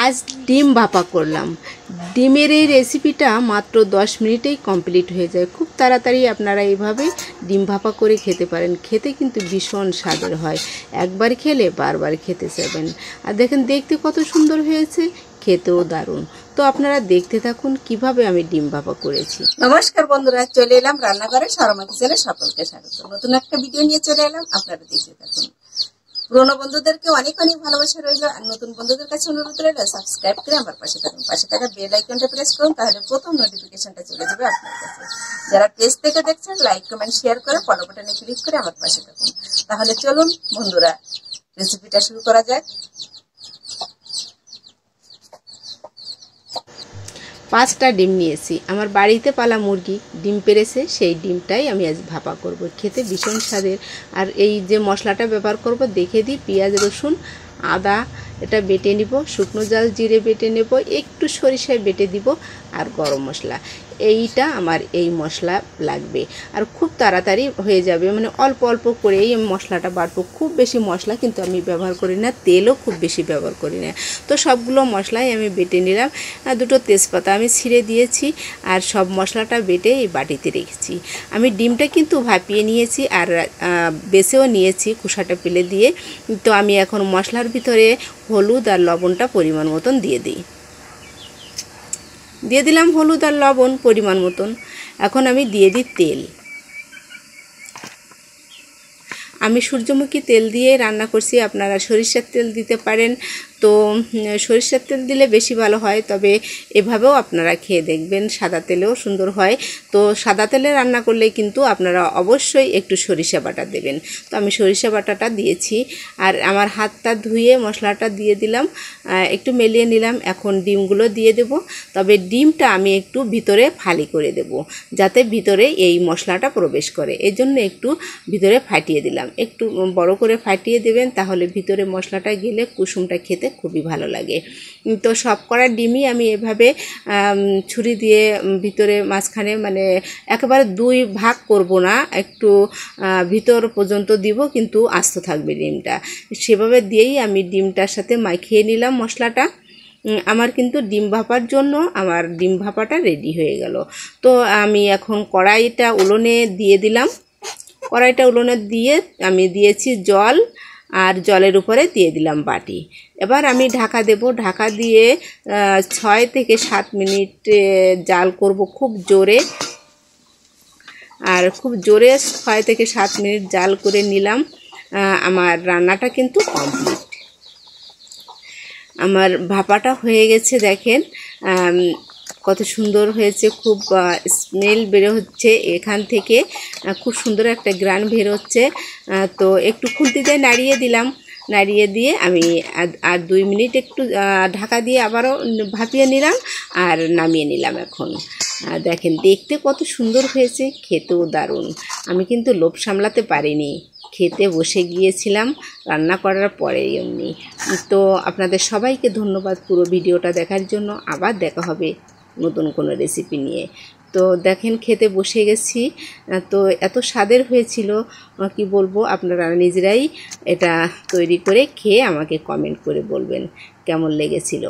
আজ ডিম ভাপা করলাম। ডিমের এই রেসিপিটা মাত্র 10 মিনিটেই কমপ্লিট হয়ে যায়। খুব তাড়াতাড়ি আপনারা এইভাবে ডিম ভাপা করে খেতে পারেন। খেতে কিন্তু ভীষণ স্বাদের হয়। একবার খেলে বারবার খেতে চাইবেন। আর দেখেন দেখতে কত সুন্দর হয়েছে, খেতেও দারুণ। তো আপনারা দেখতে থাকুন কিভাবে আমি ডিম ভাপা করেছি। নমস্কার বন্ধুরা, চলে এলাম রান্নাঘরে শর্মা কিচেনে। সকলকে স্বাগত। নতুন একটা ভিডিও নিয়ে চলে এলাম, আপনারা দেখতে থাকুন। পুরোনো বন্ধুদেরকে অনেক অনেক ভালোবাসা রইল, আর নতুন বন্ধুদের কাছে অনুরোধ রইল সাবস্ক্রাইব করে আমার পাশে থাকুন। পাশে থাকা বেল আইকনটা প্রেস করুন, তাহলে প্রথম নোটিফিকেশনটা চলে যাবে আপনার কাছে। যারা পেজ থেকে দেখছেন লাইক কমেন্ট শেয়ার করে ফলো বাটনে ক্লিক করে আমার পাশে থাকুন। তাহলে চলুন বন্ধুরা, রেসিপিটা শুরু করা যাক। 5টা ডিম নিয়েছি। আমার বাড়িতে পালা মুরগি ডিম পেড়েছে, সেই ডিমটাই আমি আজ ভাপা করব। খেতে ভীষণ স্বাদের। আর এই যে মশলাটা ব্যবহার করব দেখে দিই, পেঁয়াজ রসুন আদা এটা বেটে নিব, শুকনো জাল জিরে বেটে নেব, একটু সরিষায় বেটে দিব, আর গরম মশলা। এইটা আমার এই মশলা লাগবে। আর খুব তাড়াতাড়ি হয়ে যাবে, মানে অল্প অল্প করেই আমি মশলাটা বাটবো। খুব বেশি মশলা কিন্তু আমি ব্যবহার করি না, তেলও খুব বেশি ব্যবহার করি না। তো সবগুলো মশলাই আমি বেটে নিলাম। দুটো তেজপাতা আমি ছিঁড়ে দিয়েছি, আর সব মশলাটা বেটে এই বাটিতে রেখেছি। আমি ডিমটা কিন্তু ভাপিয়ে নিয়েছি, আর বেছেও নিয়েছি খোসাটা ফেলে দিয়ে। তো আমি এখন মশলার ভিতরে হলুদ আর লবণটা পরিমাণ মতন দিয়ে দিলাম হলুদ আর লবণ পরিমাণ মতন। এখন আমি দিয়ে দিই তেল। আমি সূর্যমুখী তেল দিয়ে রান্না করছি, আপনারা সরিষার তেল দিতে পারেন। তো সরিষার তেল দিলে বেশি ভালো হয়, তবে এভাবেও আপনারা খেয়ে দেখবেন, সাদা তেলেও সুন্দর হয়। তো সাদা তেলে রান্না করলে কিন্তু আপনারা অবশ্যই একটু সরিষা বাটা দেবেন। তো আমি সরিষা বাটাটা দিয়েছি, আর আমার হাতটা ধুয়ে মশলাটা দিয়ে দিলাম, একটু মেলিয়ে নিলাম। এখন ডিমগুলো দিয়ে দেব, তবে ডিমটা আমি একটু ভিতরে ফালি করে দেব, যাতে ভিতরে এই মশলাটা প্রবেশ করে। এই জন্য একটু ভিতরে ফাটিয়ে দিলাম। একটু বড় করে ফাটিয়ে দেবেন, তাহলে ভিতরে মশলাটা গেলে কুসুমটা খেতে খুবই ভালো লাগে। তো সব করা ডিমই আমি এভাবে ছুরি দিয়ে ভিতরে মাঝখানে, মানে একেবারে 2 ভাগ করব না, একটু ভিতর পর্যন্ত দিব, কিন্তু আস্ত থাকবে ডিমটা। সেভাবে দিয়েই আমি ডিমটার সাথে মাখিয়ে নিলাম মশলাটা। আমার কিন্তু ডিম ভাপার জন্য আমার ডিম ভাপাটা রেডি হয়ে গেল। তো আমি এখন কড়াইটা উনুনে দিয়ে দিলাম। কড়াইটা উনুনে দিয়ে আমি দিয়েছি জল, আর জলের উপরে দিয়ে দিলাম বাটি। এবার আমি ঢাকা দেব। ঢাকা দিয়ে 6 থেকে 7 মিনিট জাল করব খুব জোরে। আর খুব জোরে 6 থেকে 7 মিনিট জাল করে নিলাম। আমার রান্নাটা কিন্তু কমপ্লিট। আমার ভাপাটা হয়ে গেছে, দেখেন কত সুন্দর হয়েছে। খুব স্মেল বের হচ্ছে এখান থেকে, খুব সুন্দর একটা গ্রান বের হচ্ছে। তো একটু খুন্তিতে নাড়িয়ে দিলাম। নাড়িয়ে দিয়ে আমি আর 2 মিনিট একটু ঢাকা দিয়ে আবারও ভাপিয়ে নিলাম, আর নামিয়ে নিলাম। এখন দেখেন দেখতে কত সুন্দর হয়েছে, খেতেও দারুণ। আমি কিন্তু লোভ সামলাতে পারিনি, খেতে বসে গিয়েছিলাম রান্না করার পরেই এমনি। তো আপনাদের সবাইকে ধন্যবাদ পুরো ভিডিওটা দেখার জন্য। আবার দেখা হবে নতুন কোনো রেসিপি নিয়ে। তো দেখেন খেতে বসে গেছি। তো এত স্বাদের হয়েছিল কি বলবো, আপনারা নিজেরাই এটা তৈরি করে খেয়ে আমাকে কমেন্ট করে বলবেন কেমন লেগেছিল।